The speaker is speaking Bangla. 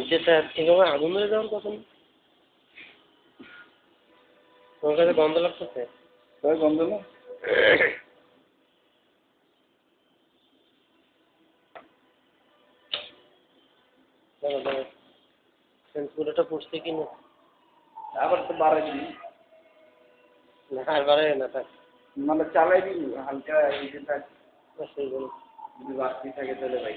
যেটা এভাবে আগুন ধরে যাওয়ার কথা না। তোমার কাছে গন্ধ লাগতেছে? তাই গন্ধ না? দাঁড়া দাঁড়া, পুরোটা পড়ছে কি না? আবার তো বাড়াই দিবি। না আর বাড়াই না, থাক। মানে চালাই দিবি হালকা এই যে থাক, সেই জন্য যদি বাড়তি থাকে তাহলে ভাই